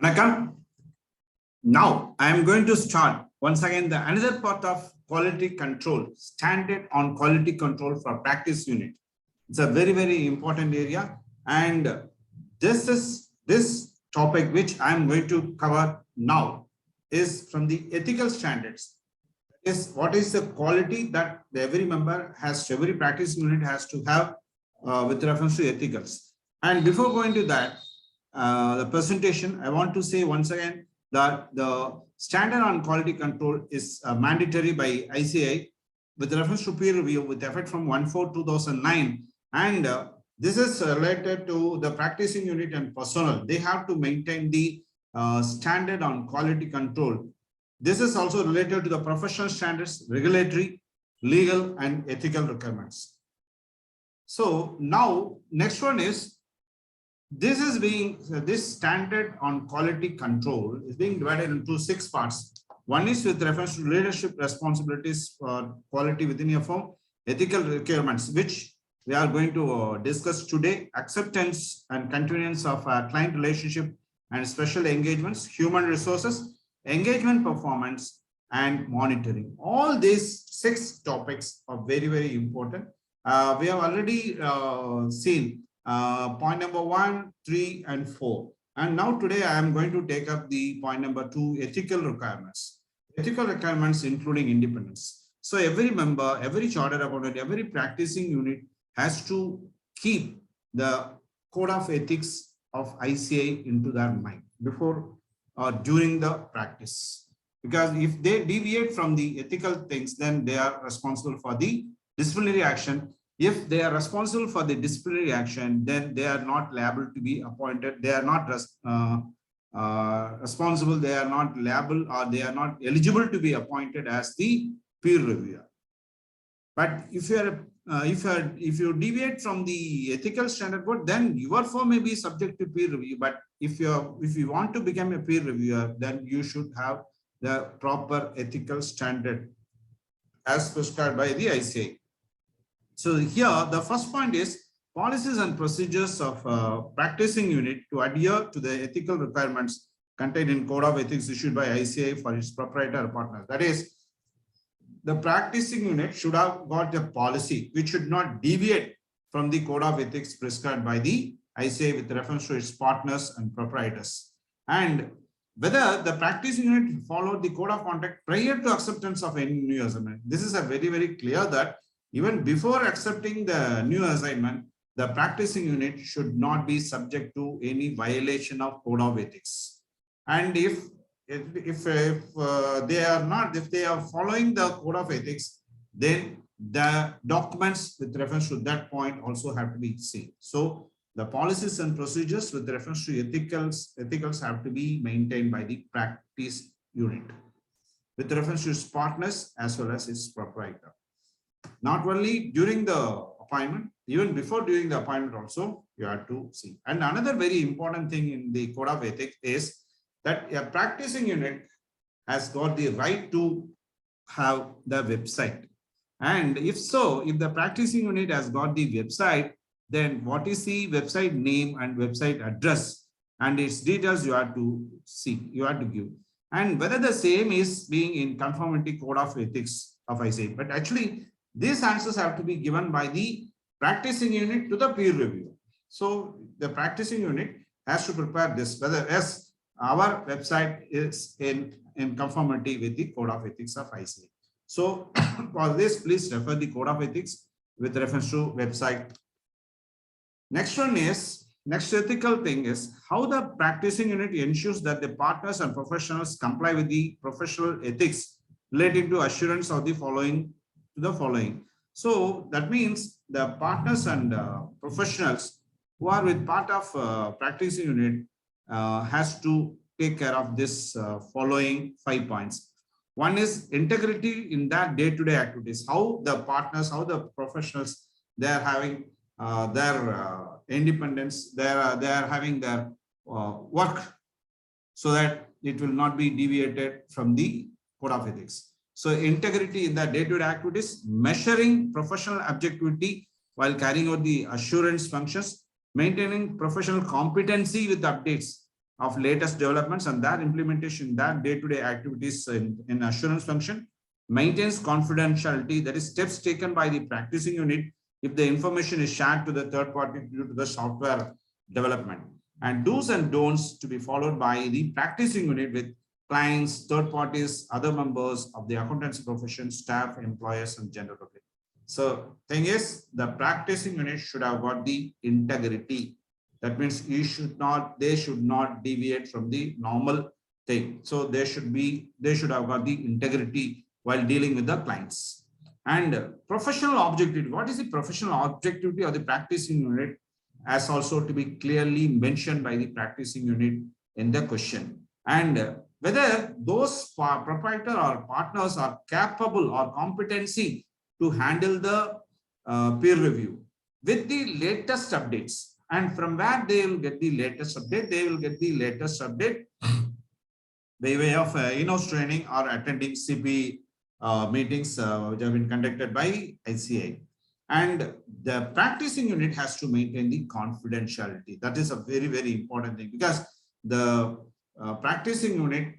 Vanakkam. Now I am going to start once again the another part of quality control, standard on quality control for practice unit. It's a very important area, and this topic which I am going to cover now is from the ethical standards. Is what is the quality that every member has, every practice unit has to have with reference to ethicals. And before going to that, the presentation, I want to say once again that the standard on quality control is mandatory by ICI with reference to peer review with effect from 1/4/2009, and this is related to the practicing unit and personnel. They have to maintain the standard on quality control. This is also related to the professional standards, regulatory, legal, and ethical requirements. So now next one is this standard on quality control is being divided into 6 parts. One is with reference to leadership responsibilities for quality within your firm, ethical requirements, which we are going to discuss today, acceptance and continuance of client relationship and special engagements, human resources, engagement performance, and monitoring. All these 6 topics are very important. We have already seen point number 1, 3, and 4. And now today I am going to take up the point number 2, ethical requirements. Ethical requirements including independence. So every member, every chartered accountant, every practicing unit has to keep the code of ethics of ICI into their mind before or during the practice. Because if they deviate from the ethical things, then they are responsible for the disciplinary action. If they are responsible for the disciplinary action, then they are not liable to be appointed. They are not responsible. They are not liable, or they are not eligible to be appointed as the peer reviewer. But if you deviate from the ethical standard code, then your firm may be subject to peer review. But if you want to become a peer reviewer, then you should have the proper ethical standard as prescribed by the ICI. So here, the first point is policies and procedures of practicing unit to adhere to the ethical requirements contained in Code of Ethics issued by ICI for its proprietor partners. That is, the practicing unit should have got a policy which should not deviate from the Code of Ethics prescribed by the ICI with reference to its partners and proprietors. And whether the practicing unit followed the Code of Conduct prior to acceptance of any new assignment. This is a very clear that even before accepting the new assignment, the practicing unit should not be subject to any violation of Code of Ethics. And if they are following the Code of Ethics, then the documents with reference to that point also have to be seen. So the policies and procedures with reference to ethicals have to be maintained by the practice unit with reference to its partners as well as its proprietor. Not only during the appointment, even before during the appointment also you have to see. And another very important thing in the Code of Ethics is that a practicing unit has got the right to have the website. And if so, if the practicing unit has got the website, then what is the website name and website address and its details you have to see, you have to give. And whether the same is being in conformity Code of Ethics of ICI. But actually, these answers have to be given by the practicing unit to the peer reviewer. So the practicing unit has to prepare this, whether yes, our website is in conformity with the Code of Ethics of ICI. So for this, please refer the Code of Ethics with reference to website. Next ethical thing is how the practicing unit ensures that the partners and professionals comply with the professional ethics relating to assurance of the following. So that means the partners and professionals who are with part of practicing unit has to take care of this following 5 points. One is integrity in that day-to-day activities. How the partners, how the professionals, they are having their independence, they are having their work, so that it will not be deviated from the Code of Ethics. So integrity in the day-to-day activities, measuring professional objectivity while carrying out the assurance functions, maintaining professional competency with updates of latest developments and their implementation, their day-to-day activities in assurance function, maintains confidentiality, that is steps taken by the practicing unit if the information is shared to the third party due to the software development, and do's and don'ts to be followed by the practicing unit with clients, third parties, other members of the accountancy profession, staff, employers, and general public. So thing is, the practicing unit should have got the integrity. That means they should not deviate from the normal thing. So they should have got the integrity while dealing with the clients. And professional objectivity. What is the professional objectivity of the practicing unit? As also to be clearly mentioned by the practicing unit in the question. And whether those proprietor or partners are capable or competency to handle the peer review with the latest updates. And from where they will get the latest update? They will get the latest update by way of in-house training or attending CP meetings which have been conducted by ICI. And the practicing unit has to maintain the confidentiality. That is a very, very important thing, because the practicing unit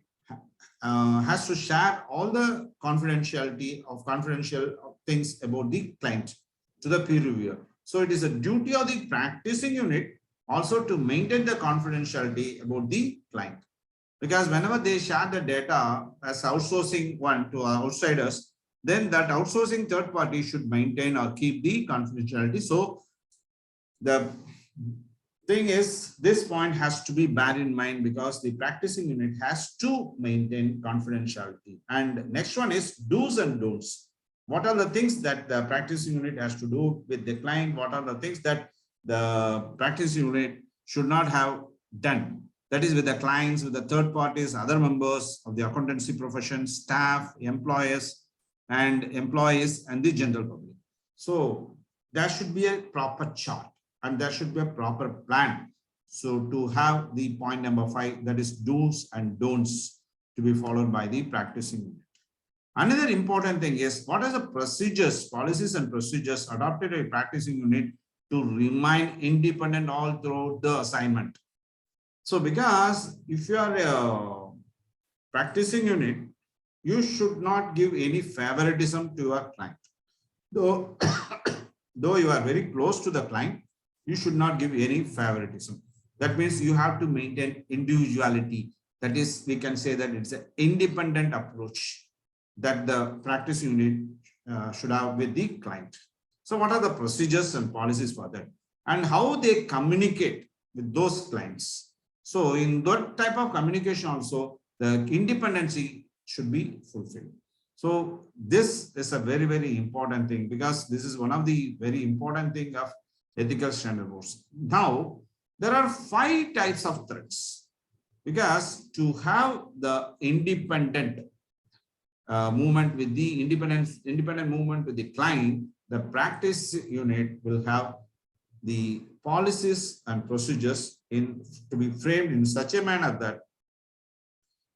has to share all the confidentiality of confidential things about the client to the peer reviewer. So it is a duty of the practicing unit also to maintain the confidentiality about the client, because whenever they share the data as outsourcing one to outsiders, then that outsourcing third party should maintain or keep the confidentiality. So the thing is, this point has to be bear in mind, because the practicing unit has to maintain confidentiality. And next one is do's and don'ts. What are the things that the practicing unit has to do with the client? What are the things that the practicing unit should not have done? That is with the clients, with the third parties, other members of the accountancy profession, staff, employees, and the general public. So there should be a proper chart and there should be a proper plan. So to have the point number 5, that is do's and don'ts to be followed by the practicing unit. Another important thing is, what are the procedures, policies and procedures adopted by practicing unit to remain independent all throughout the assignment? So because if you are a practicing unit, you should not give any favoritism to your client. Though you are very close to the client, you should not give any favoritism. That means you have to maintain individuality. That is, we can say that it's an independent approach that the practice unit should have with the client. So what are the procedures and policies for that? And how they communicate with those clients? So in that type of communication also, the independency should be fulfilled. So this is a very, very important thing, because this is one of the very important thing of ethical standard boards. Now, there are 5 types of threats, because to have the independent movement with the independent movement with the client, the practice unit will have the policies and procedures to be framed in such a manner that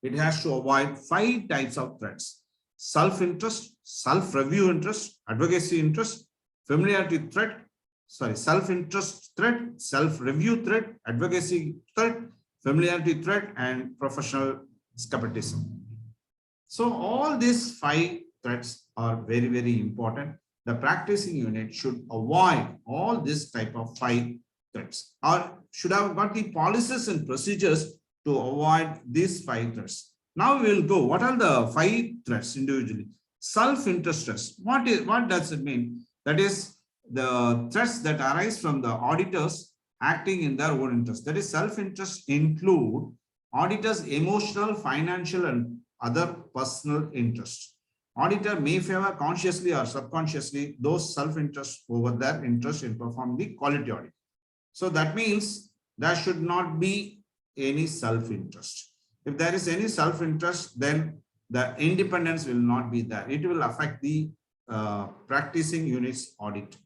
it has to avoid 5 types of threats: self-interest, self-review interest, advocacy interest, familiarity threat, self-interest threat, self-review threat, advocacy threat, familiarity threat, and professional skepticism. So all these 5 threats are very, very important. The practicing unit should avoid all this type of 5 threats, or should have got the policies and procedures to avoid these 5 threats. Now we will go, what are the 5 threats individually? Self-interest threats. What does it mean? That is the threats that arise from the auditors acting in their own interest. That is, self-interest include auditors' emotional, financial, and other personal interests. Auditor may favor consciously or subconsciously those self-interest over their interest in performing the quality audit. So that means there should not be any self-interest. If there is any self-interest, then the independence will not be there. It will affect the practicing unit's audit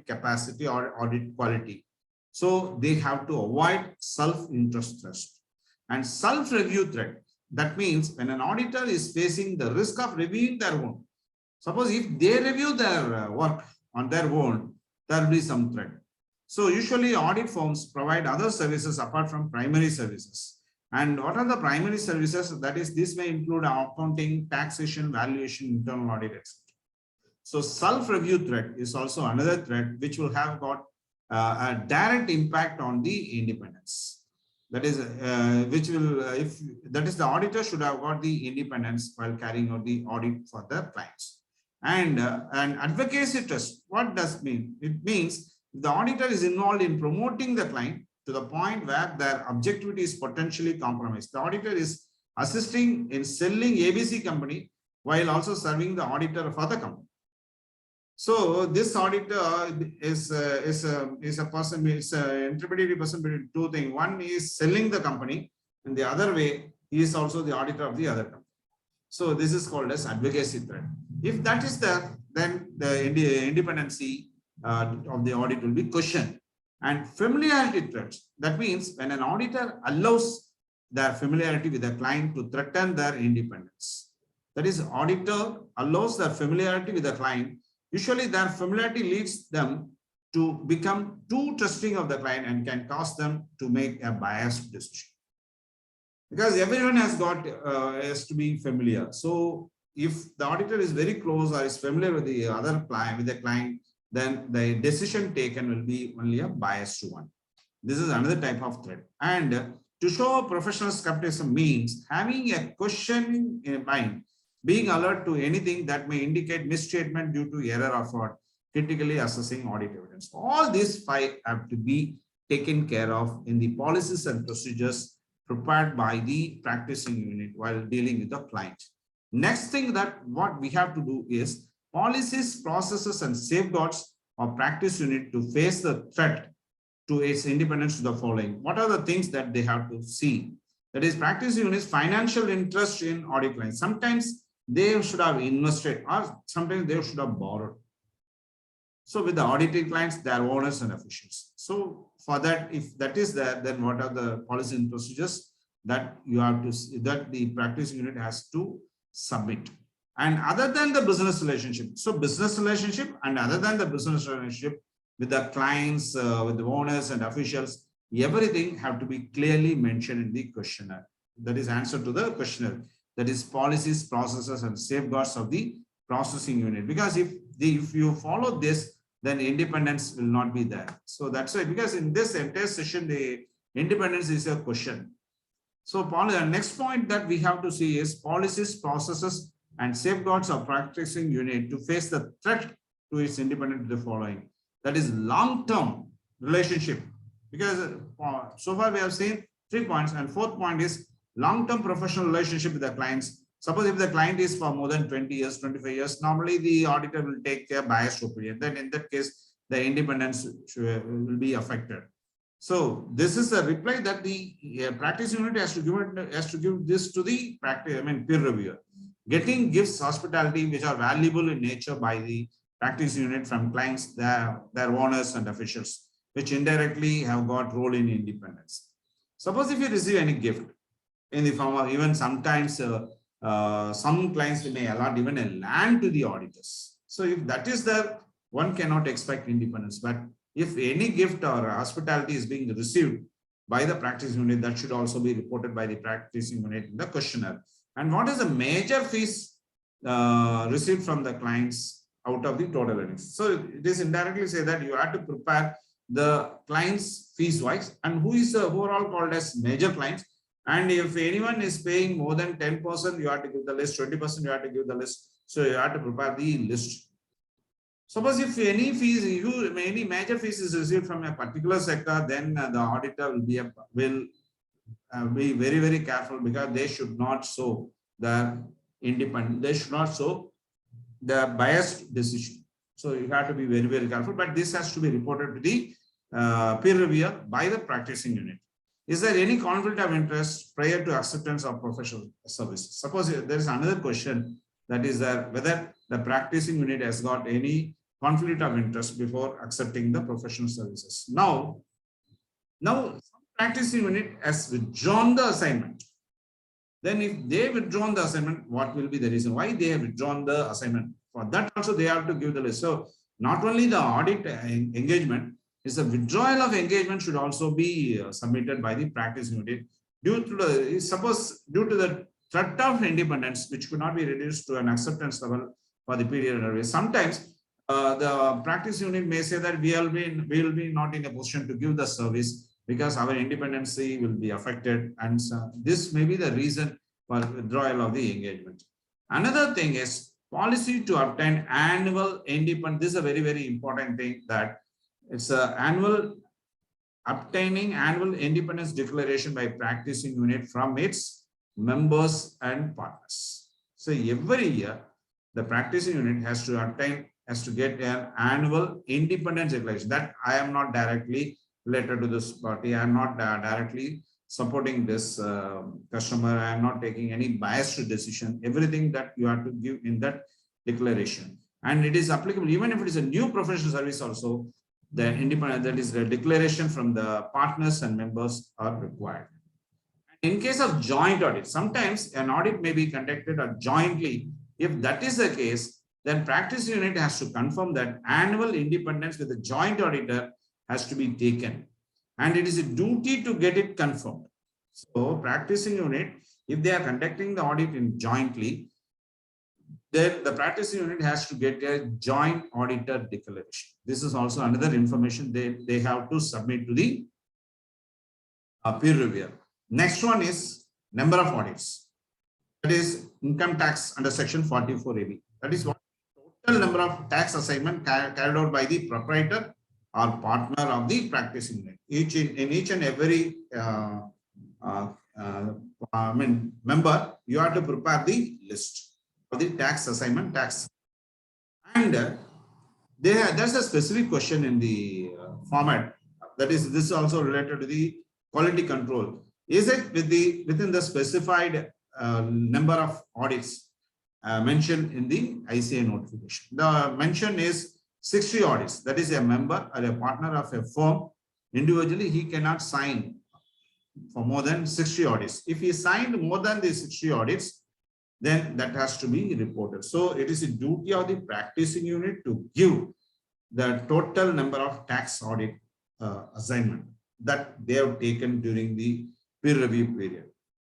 capacity or audit quality. So they have to avoid self-interest thrust. And self-review threat. That means when an auditor is facing the risk of reviewing their own, suppose if they review their work on their own, there will be some threat. So usually audit firms provide other services apart from primary services. And what are the primary services? That is, this may include accounting, taxation, valuation, internal audit, etc. So self-review threat is also another threat which will have got a direct impact on the independence. That is, which will, if that is, the auditor should have got the independence while carrying out the audit for the clients. And an advocacy trust, what does it mean? It means the auditor is involved in promoting the client to the point where their objectivity is potentially compromised. The auditor is assisting in selling ABC company while also serving the auditor for the company. So this auditor is a person, is an intermediary person between two things. One is selling the company, and the other way, he is also the auditor of the other company. So this is called as advocacy threat. If that is there, then the independency of the audit will be questioned. And familiarity threats, that means when an auditor allows their familiarity with the client to threaten their independence. That is, auditor allows their familiarity with the client. Usually their familiarity leads them to become too trusting of the client and can cause them to make a biased decision. Because everyone has to be familiar. So if the auditor is very close or is familiar with the other client, then the decision taken will be only a biased one. This is another type of threat. And to show professional skepticism means having a question in mind, being alert to anything that may indicate misstatement due to error or fraud, critically assessing audit evidence. All these 5 have to be taken care of in the policies and procedures prepared by the practicing unit while dealing with the client. Next thing that what we have to do is policies, processes, and safeguards of practice unit to face the threat to its independence to the following. What are the things that they have to see? That is, practice units financial interest in audit clients. Sometimes they should have invested or sometimes they should have borrowed. So with the audited clients, they are owners and officials. So for that, if that is there, then what are the policies and procedures that you have to see, that the practice unit has to submit? And other than the business relationship, so business relationship and other than the business relationship with the clients, with the owners and officials, everything have to be clearly mentioned in the questionnaire. That is answer to the questionnaire. That is policies, processes, and safeguards of the processing unit. Because if you follow this, then independence will not be there. So that's why, because in this entire session, the independence is a question. So the next point that we have to see is policies, processes, and safeguards of practicing unit to face the threat to its independence. The following. That is long-term relationship. Because so far we have seen 3 points, and 4th point is long-term professional relationship with the clients. Suppose if the client is for more than 20 years, 25 years, normally the auditor will take a biased opinion. Then in that case, the independence will be affected. So this is a reply that the practice unit has to give this to the peer reviewer. Getting gifts, hospitality, which are valuable in nature by the practice unit from clients, their owners and officials, which indirectly have got role in independence. Suppose if you receive any gift in the form of, even sometimes some clients may allot even a land to the auditors. So if that is there, one cannot expect independence. But if any gift or hospitality is being received by the practice unit, that should also be reported by the practicing unit in the questionnaire. And what is the major fees received from the clients out of the total earnings? So it is indirectly say that you have to prepare the clients fees wise and who is overall called as major clients. And if anyone is paying more than 10%, you have to give the list, 20% you have to give the list. So you have to prepare the list. Suppose if any fees, any major fees is received from a particular sector, then the auditor will be very, very careful, because they should not show the independent, they should not show the biased decision. So you have to be very, very careful, but this has to be reported to the peer reviewer by the practicing unit. Is there any conflict of interest prior to acceptance of professional services? Suppose there is another question, that is whether the practicing unit has got any conflict of interest before accepting the professional services. Now some practicing unit has withdrawn the assignment. Then if they withdrawn the assignment, what will be the reason why they have withdrawn the assignment? For that also they have to give the list. So not only the audit engagement, is the withdrawal of engagement should also be submitted by the practice unit due to the threat of independence, which could not be reduced to an acceptance level for the period of sometimes the practice unit may say that we will be not in a position to give the service because our independency will be affected, and so this may be the reason for withdrawal of the engagement. Another thing is policy to obtain annual independence. This is a very, very important thing, that it's a obtaining annual independence declaration by practicing unit from its members and partners. So every year, the practicing unit has to get an annual independence declaration that I am not directly related to this party. I am not directly supporting this customer. I am not taking any biased decision. Everything that you have to give in that declaration, and it is applicable even if it is a new professional service also. The independent, that is the declaration from the partners and members are required. In case of joint audit, sometimes an audit may be conducted jointly. If that is the case, then practice unit has to confirm that annual independence with the joint auditor has to be taken, and it is a duty to get it confirmed. So practicing unit, if they are conducting the audit in jointly, then the practice unit has to get a joint auditor declaration. This is also another information they have to submit to the peer reviewer. Next one is number of audits. That is income tax under section 44AB. That is what total number of tax assignment carried out by the proprietor or partner of the practicing unit. In each and every member, you have to prepare the list of the tax assignment tax, and there's a specific question in the format, that is, this is also related to the quality control. Is it within the specified number of audits mentioned in the ICA notification? The mention is 60 audits. That is, a member or a partner of a firm individually, he cannot sign for more than 60 audits. If he signed more than the 60 audits, then that has to be reported. So it is a duty of the practicing unit to give the total number of tax audit assignment that they have taken during the peer review period.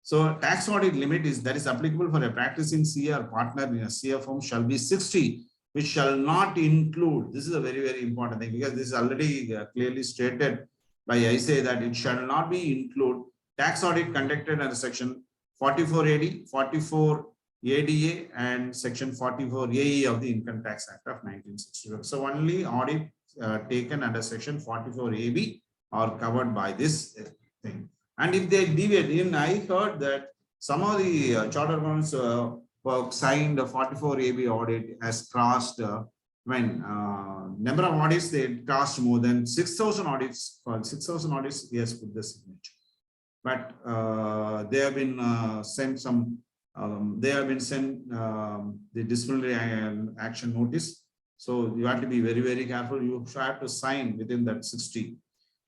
So tax audit limit that is applicable for a practicing CA or partner in a CA firm shall be 60, which shall not include. This is a very, very important thing, because this is already clearly stated by ICA that it shall not be include tax audit conducted under section 44AD, 44 ADA and section 44 AE of the Income Tax Act of 1964. So only audit taken under section 44 AB are covered by this thing. And if they deviate, I heard that some of the charter accounts signed the 44 AB audit has crossed number of audits, they crossed more than 6,000 audits. For 6,000 audits, he has put the signature. But they have been sent some. They have been sent the disciplinary action notice. So you have to be very, very careful. You have to sign within that 60.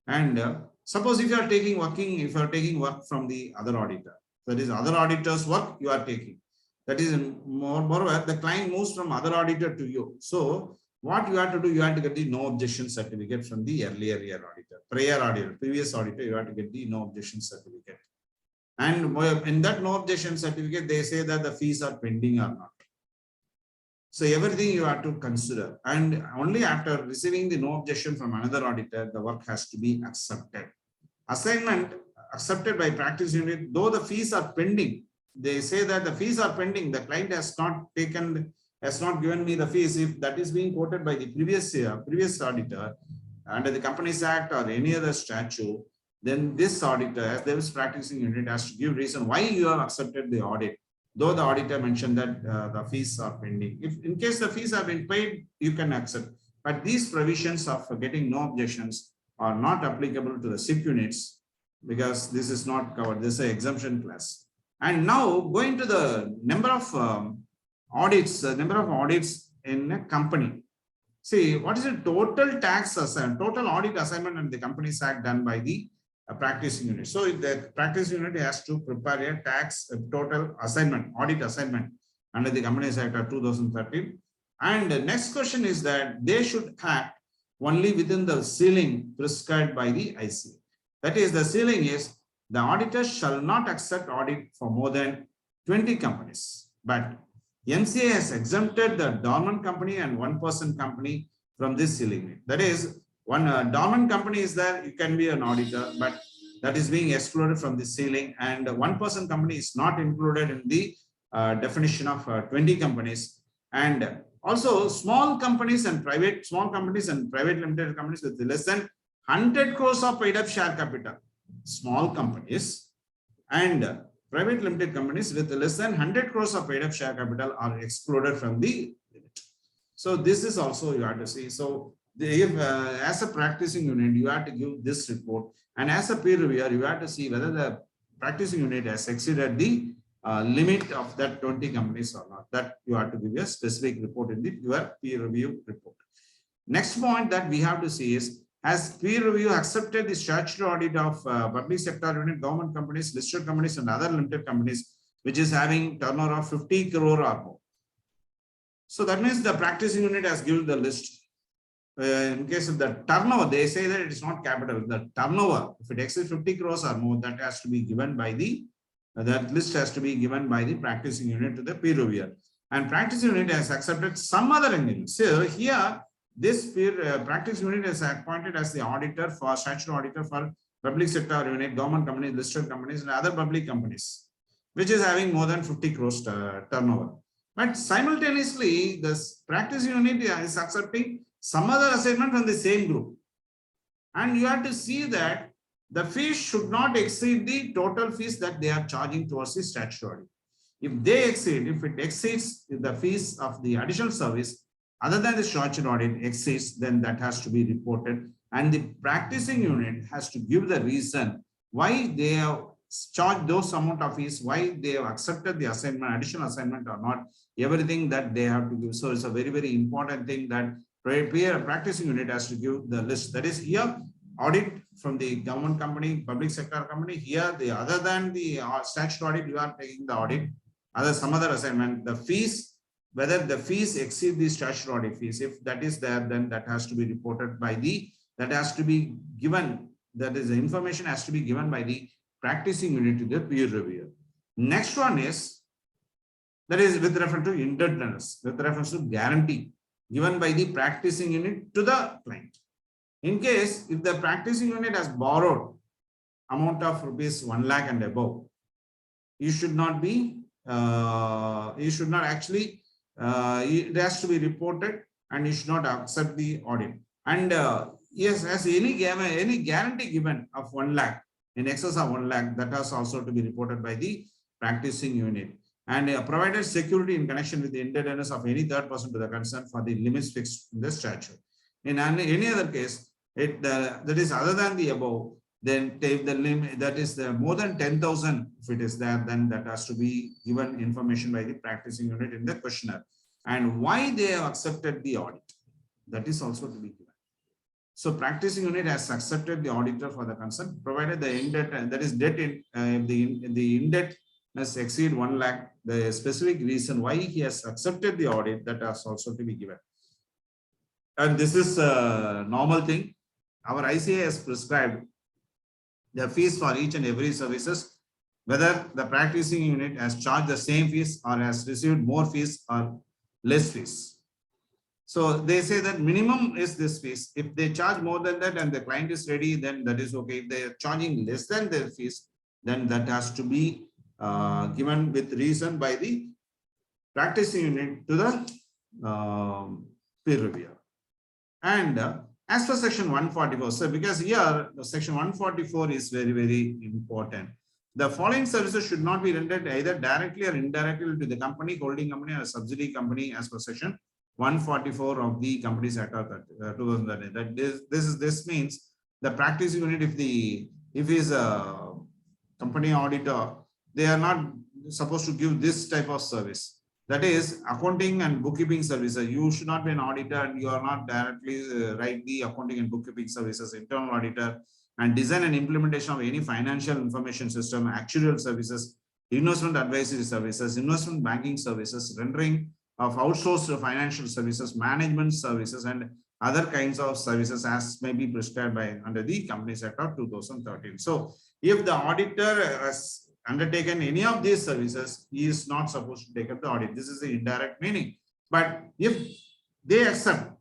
And suppose if you are taking work from the other auditor, that is other auditor's work you are taking. That is moreover, the client moves from other auditor to you. So what you have to do, you have to get the no objection certificate from the earlier year auditor, previous auditor, you have to get the no objection certificate. And in that no objection certificate, they say that the fees are pending or not. So everything you have to consider. And only after receiving the no objection from another auditor, the work has to be accepted. Assignment accepted by practice unit, though the fees are pending. They say that the fees are pending. The client has not given me the fees. If that is being quoted by the previous auditor under the Companies Act or any other statute, then this auditor, this practicing unit, has to give reason why you have accepted the audit, though the auditor mentioned that the fees are pending. If in case the fees have been paid, you can accept. But these provisions of getting no objections are not applicable to the SIP units, because this is not covered. This is an exemption class. And now going to the number of audits in a company. See, what is the total tax assignment, total audit assignment in the Companies Act done by the practicing unit? So the practice unit has to prepare a total assignment, audit assignment under the Companies Act of 2013. And the next question is that they should act only within the ceiling prescribed by the ICA. That is, the ceiling is the auditor shall not accept audit for more than 20 companies. But MCA has exempted the dormant company and one-person company from this ceiling. That is, one dormant company is there, you can be an auditor, but that is being excluded from the ceiling, and one-person company is not included in the definition of 20 companies. And also small companies and private limited companies with less than 100 crores of paid up share capital. Small companies and private limited companies with less than 100 crores of paid up share capital are excluded from the limit. So this is also you have to see. So if as a practicing unit, you have to give this report, and as a peer reviewer, you have to see whether the practicing unit has exceeded the limit of that 20 companies or not. That you have to give a specific report in your peer review report. Next point that we have to see is, has peer review accepted the statutory audit of public sector unit, government companies, listed companies, and other limited companies which is having turnover of 50 crore or more? So that means the practicing unit has given the list. In case of the turnover, they say that it is not capital. The turnover, if it exceeds 50 crores or more, that has to be given by the that list has to be given by the practicing unit to the peer reviewer. And practicing unit has accepted some other engagement. So here, this practice unit is appointed as the auditor for statutory auditor for public sector unit, government companies, listed companies, and other public companies, which is having more than 50 crores turnover. But simultaneously, this practice unit is accepting some other assignment from the same group. And you have to see that the fees should not exceed the total fees that they are charging towards the statutory. If it exceeds the fees of the additional service, other than the statutory audit exceeds, then that has to be reported. And the practicing unit has to give the reason why they have charged those amount of fees, why they have accepted the assignment, additional assignment or not, everything that they have to give. So it's a very, very important thing that practicing unit has to give the list. That is, here audit from the government company, public sector company. Here, other than the statutory audit, you are taking the audit, some other assignment, the fees, whether the fees exceed the statutory audit fees. If that is there, then that has to be reported by that has to be given, that is the information has to be given by the practicing unit to the peer reviewer. Next one is, that is with reference to indebtedness, with reference to guarantee given by the practicing unit to the client. In case if the practicing unit has borrowed amount of rupees 1 lakh and above, you should not actually, it has to be reported and you should not accept the audit. And yes, as any guarantee given of 1 lakh, in excess of 1 lakh, that has also to be reported by the practicing unit. And provided security in connection with the indebtedness of any third person to the concern for the limits fixed in the statute. In any other case, that is other than the above, then if the limit that is more than 10,000, if it is there, then that has to be given information by the practicing unit in the questionnaire. And why they have accepted the audit, that is also to be given. So practicing unit has accepted the auditor for the concern, provided the indebt, that is debt in the indebtedness exceed 1 lakh, the specific reason why he has accepted the audit, that has also to be given. And this is a normal thing. Our ICA has prescribed the fees for each and every services, whether the practicing unit has charged the same fees or has received more fees or less fees. So they say that minimum is this fees. If they charge more than that and the client is ready, then that is okay. If they are charging less than their fees, then that has to be given with reason by the practicing unit to the peer reviewer. And as for section 144, so because here the section 144 is very, very important. The following services should not be rendered either directly or indirectly to the company, holding company, or subsidiary company as per section 144 of the Companies Act of 2013. That this means the practicing unit, if is a company auditor, they are not supposed to give this type of service. That is accounting and bookkeeping services. You should not be an auditor and you are not directly write the accounting and bookkeeping services, internal auditor, and design and implementation of any financial information system, actuarial services, investment advisory services, investment banking services, rendering of outsourced financial services, management services, and other kinds of services as may be prescribed by under the Companies Act of 2013. So if the auditor has undertaken any of these services, he is not supposed to take up the audit. This is the indirect meaning. But if they accept,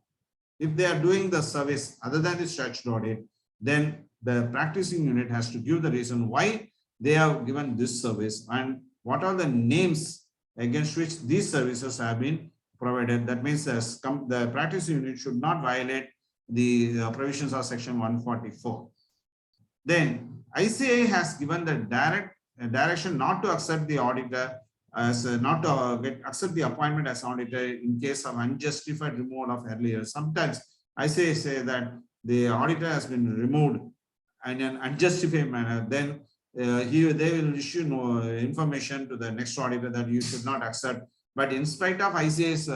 if they are doing the service other than the statutory audit, then the practicing unit has to give the reason why they have given this service and what are the names against which these services have been provided. That means the practicing unit should not violate the provisions of section 144. Then ICA has given the direction not to accept the auditor as not to accept the appointment as auditor in case of unjustified removal of earlier. Sometimes ICA say that the auditor has been removed in an unjustified manner, then they will issue no information to the next auditor that you should not accept. But in spite of ICA's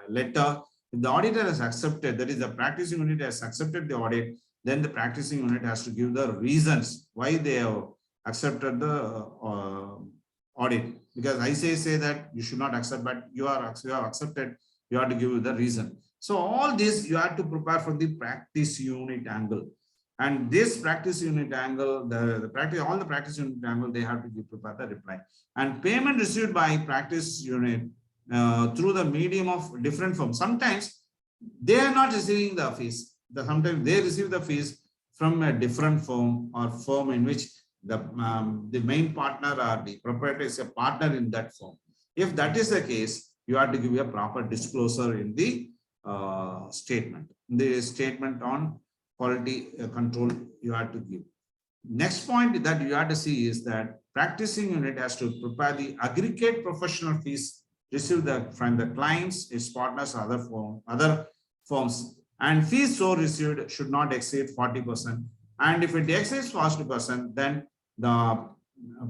letter, if the auditor has accepted, that is the practicing unit has accepted the audit, then the practicing unit has to give the reasons why they have accepted the audit. Because ICA say that you should not accept, but you have accepted, you have to give the reason. So all this you have to prepare from the practice unit angle. And this practice unit angle, all the practice unit angle, they have to prepare the reply. And payment received by practice unit through the medium of different firms. Sometimes they are not receiving the fees. Sometimes they receive the fees from a different firm or firm in which the main partner or the proprietor is a partner in that firm. If that is the case, you have to give a proper disclosure in the statement. The statement on quality control you have to give. Next point that you have to see is that practicing unit has to prepare the aggregate professional fees received from the clients, its partners, other firms, and fees so received should not exceed 40%. And if it exceeds 40%, then the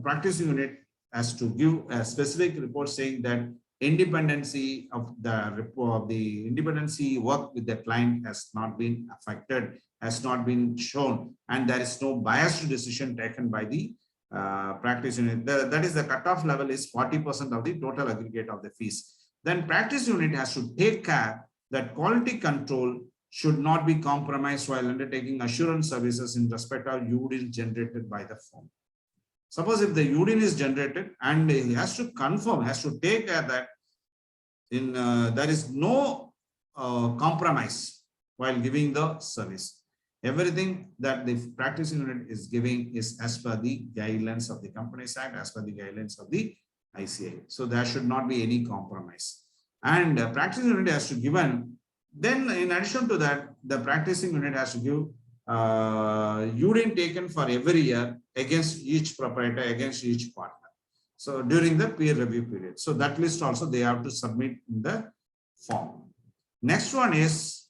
practicing unit has to give a specific report saying that independency of the report, the independency work with the client has not been affected, has not been shown, and there is no biased decision taken by the practice unit. That is the cutoff level is 40% of the total aggregate of the fees. Then practice unit has to take care that quality control should not be compromised while undertaking assurance services in respect of UDIN generated by the firm. Suppose if the UDIN is generated and he has to confirm, has to take care that there is no compromise while giving the service. Everything that the practice unit is giving is as per the guidelines of the Companies Act, as per the guidelines of the ICA. So there should not be any compromise. And practice unit has to given. Then in addition to that, the practicing unit has to give UDIN taken for every year against each proprietor, against each partner. So during the peer review period. So that list also they have to submit in the form. Next one is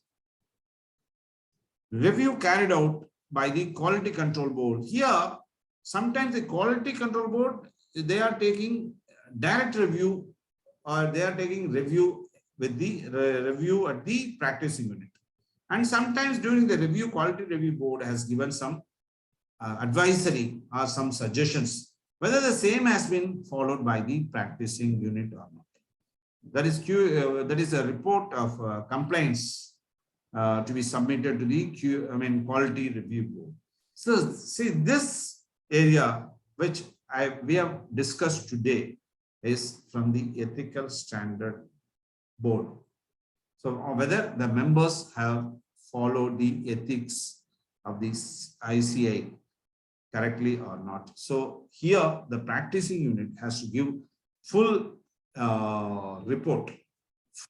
review carried out by the Quality Control Board. Here, sometimes the Quality Control Board, they are taking direct review or they are taking review with the review at the practicing unit. And sometimes during the review, Quality Review Board has given some advisory or some suggestions, whether the same has been followed by the practicing unit or not. That is a report of complaints to be submitted to the Quality Review Board. So see, this area which we have discussed today is from the Ethical Standard Board. So whether the members have followed the ethics of this ICA correctly or not. So here the practicing unit has to give full report,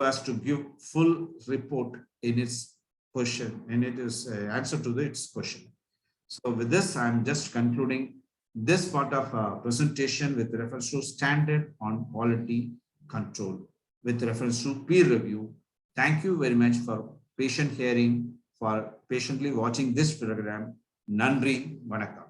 has to give full report in its question, and it is answer to its question. So with this, I'm just concluding this part of presentation with reference to standard on quality control with reference to peer review. Thank you very much for patient hearing, for patiently watching this program. Nandri Vanakkam.